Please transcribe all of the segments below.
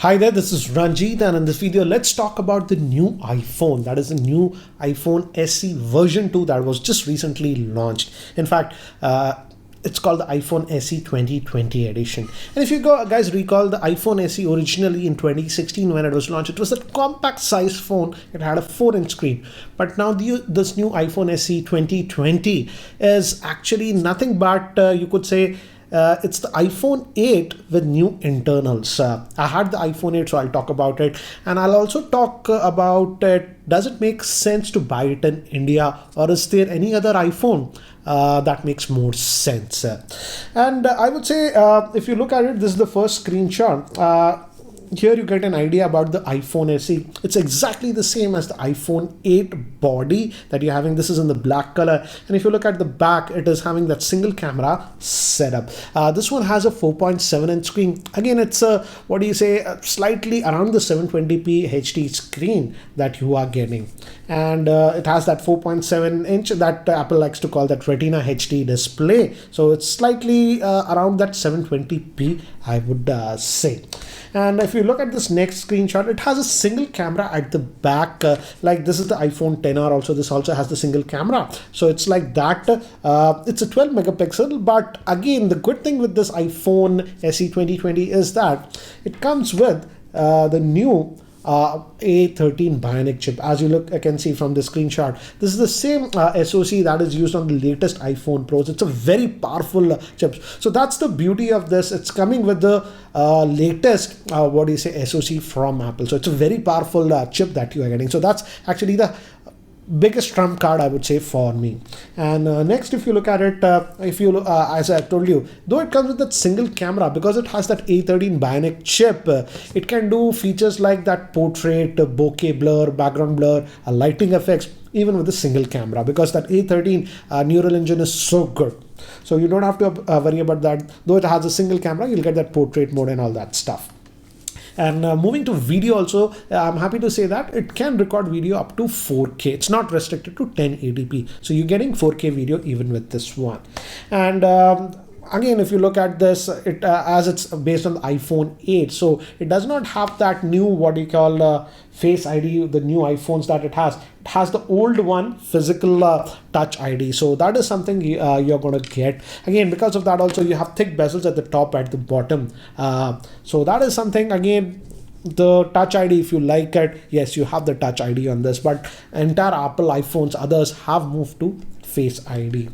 Hi there, this is Ranjit, and in this video let's talk about the new iPhone. That is the new iPhone SE version 2 that was just recently launched. In fact, it's called the iPhone SE 2020 edition. And if you guys recall, the iPhone SE originally in 2016 when it was launched, it was a compact size phone. It had a 4-inch screen. But now this new iPhone SE 2020 is actually nothing but, you could say, it's the iPhone 8 with new internals. I had the iPhone 8, so I'll talk about it. And I'll also talk about it. Does it make sense to buy it in India, or is there any other iPhone that makes more sense? And I would say, if you look at it, this is the first screenshot. Here you get an idea about the iPhone SE. It's exactly the same as the iPhone 8 body that you're having. This is in the black color. And if you look at the back, it is having that single camera setup. This one has a 4.7-inch screen. Again, it's a, slightly around the 720p HD screen that you are getting. And it has that 4.7-inch that Apple likes to call that Retina HD display. So it's slightly around that 720p, I would say. And if you look at this next screenshot, it has a single camera at the back. Like this is the iPhone XR also. This also has the single camera. So it's like that. It's a 12 megapixel. But again, the good thing with this iPhone SE 2020 is that it comes with the new A13 Bionic chip. As you can see from the screenshot, this is the same SoC that is used on the latest iPhone Pros. It's a very powerful chip. So that's the beauty of this. It's coming with the latest SoC from Apple. So it's a very powerful chip that you are getting. So that's actually the biggest trump card, I would say, for me. And next, if you look at it, as I told you, though it comes with that single camera, because it has that A13 Bionic chip, it can do features like that portrait, bokeh blur, background blur, lighting effects, even with a single camera, because that A13 neural engine is so good. So you don't have to worry about that. Though it has a single camera, you'll get that portrait mode and all that stuff. And moving to video also, I'm happy to say that it can record video up to 4K. It's not restricted to 1080p. So you're getting 4K video even with this one. And again, if you look at this, as it's based on the iPhone 8, so it does not have that new Face ID, the new iPhones that it has. It has the old one, physical Touch ID. So that is something you're going to get. Again, because of that also, you have thick bezels at the top, at the bottom. So that is something, again, the Touch ID, if you like it, yes, you have the Touch ID on this. But entire Apple iPhones, others have moved to Face ID.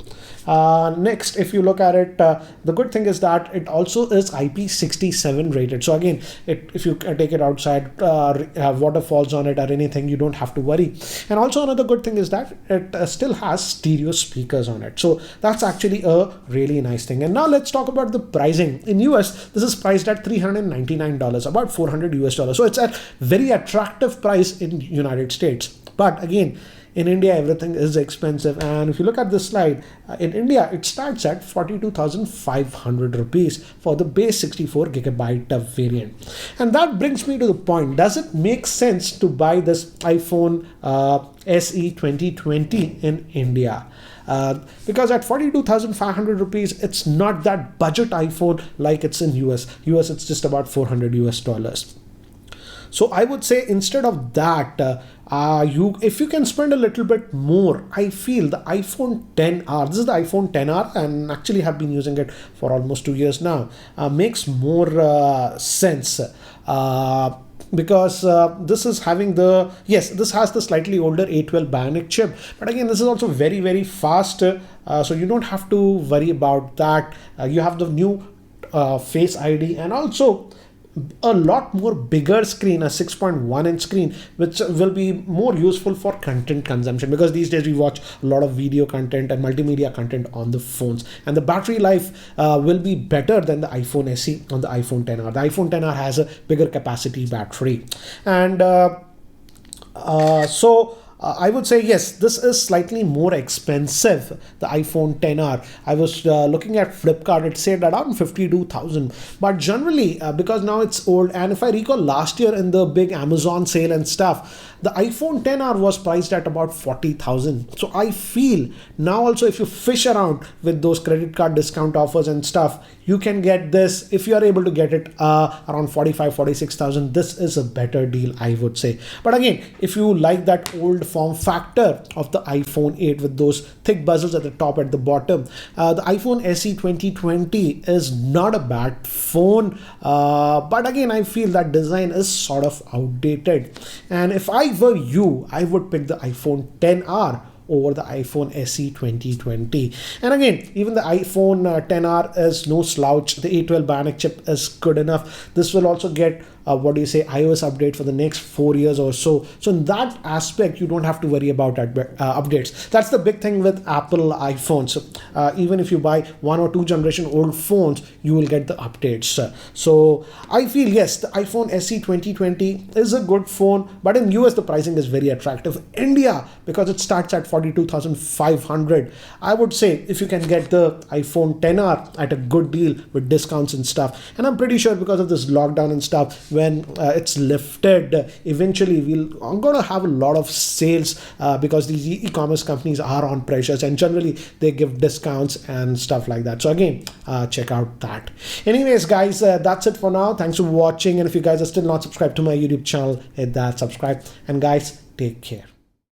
Next, if you look at it, the good thing is that it also is Ip67 rated. So again, if you take it outside, water falls on it or anything, you don't have to worry. And also another good thing is that it still has stereo speakers on it. So that's actually a really nice thing. And now let's talk about the pricing. In US, this is priced at $399, about $400 US. So it's a very attractive price in United States. But again, in India, everything is expensive. And if you look at this slide, in India, it starts at 42,500 rupees for the base 64 gigabyte variant. And that brings me to the point. Does it make sense to buy this iPhone SE 2020 in India? Because at 42,500 rupees, it's not that budget iPhone like it's in US. US, it's just about $400 US. So I would say instead of that, if you can spend a little bit more, I feel the iPhone XR, this is the iPhone XR, and actually have been using it for almost 2 years now, makes more sense. Because this is having this has the slightly older A12 Bionic chip, but again, this is also very, very fast. So you don't have to worry about that. You have the new Face ID, and also a lot more bigger screen, a 6.1-inch screen, which will be more useful for content consumption, because these days we watch a lot of video content and multimedia content on the phones, and the battery life will be better than the iPhone SE on the iPhone XR. The iPhone XR has a bigger capacity battery. And so I would say yes, this is slightly more expensive, the iPhone XR. I was looking at Flipkart, it said around 52,000. But generally, because now it's old, and if I recall last year in the big Amazon sale and stuff, the iPhone XR was priced at about 40,000. So I feel now also if you fish around with those credit card discount offers and stuff, you can get this, if you are able to get it around 45, 46,000. This is a better deal, I would say. But again, if you like that old form factor of the iPhone 8 with those thick bezels at the top, at the bottom, the iPhone SE 2020 is not a bad phone. But again, I feel that design is sort of outdated. And if I were you, I would pick the iPhone XR over the iPhone SE 2020. And again, even the iPhone XR is no slouch. The A12 Bionic chip is good enough. This will also get iOS update for the next 4 years or so. So in that aspect, you don't have to worry about updates. That's the big thing with Apple iPhones. Even if you buy 1 or 2 generation old phones, you will get the updates. So I feel yes, the iPhone SE 2020 is a good phone, but in US the pricing is very attractive. India, because it starts at 42,500, I would say if you can get the iPhone XR at a good deal with discounts and stuff, and I'm pretty sure because of this lockdown and stuff, when it's lifted, eventually I'm going to have a lot of sales because these e-commerce companies are on pressures, and generally they give discounts and stuff like that. So again, check out that. Anyways guys, that's it for now. Thanks for watching, and if you guys are still not subscribed to my YouTube channel, hit that subscribe, and guys, take care.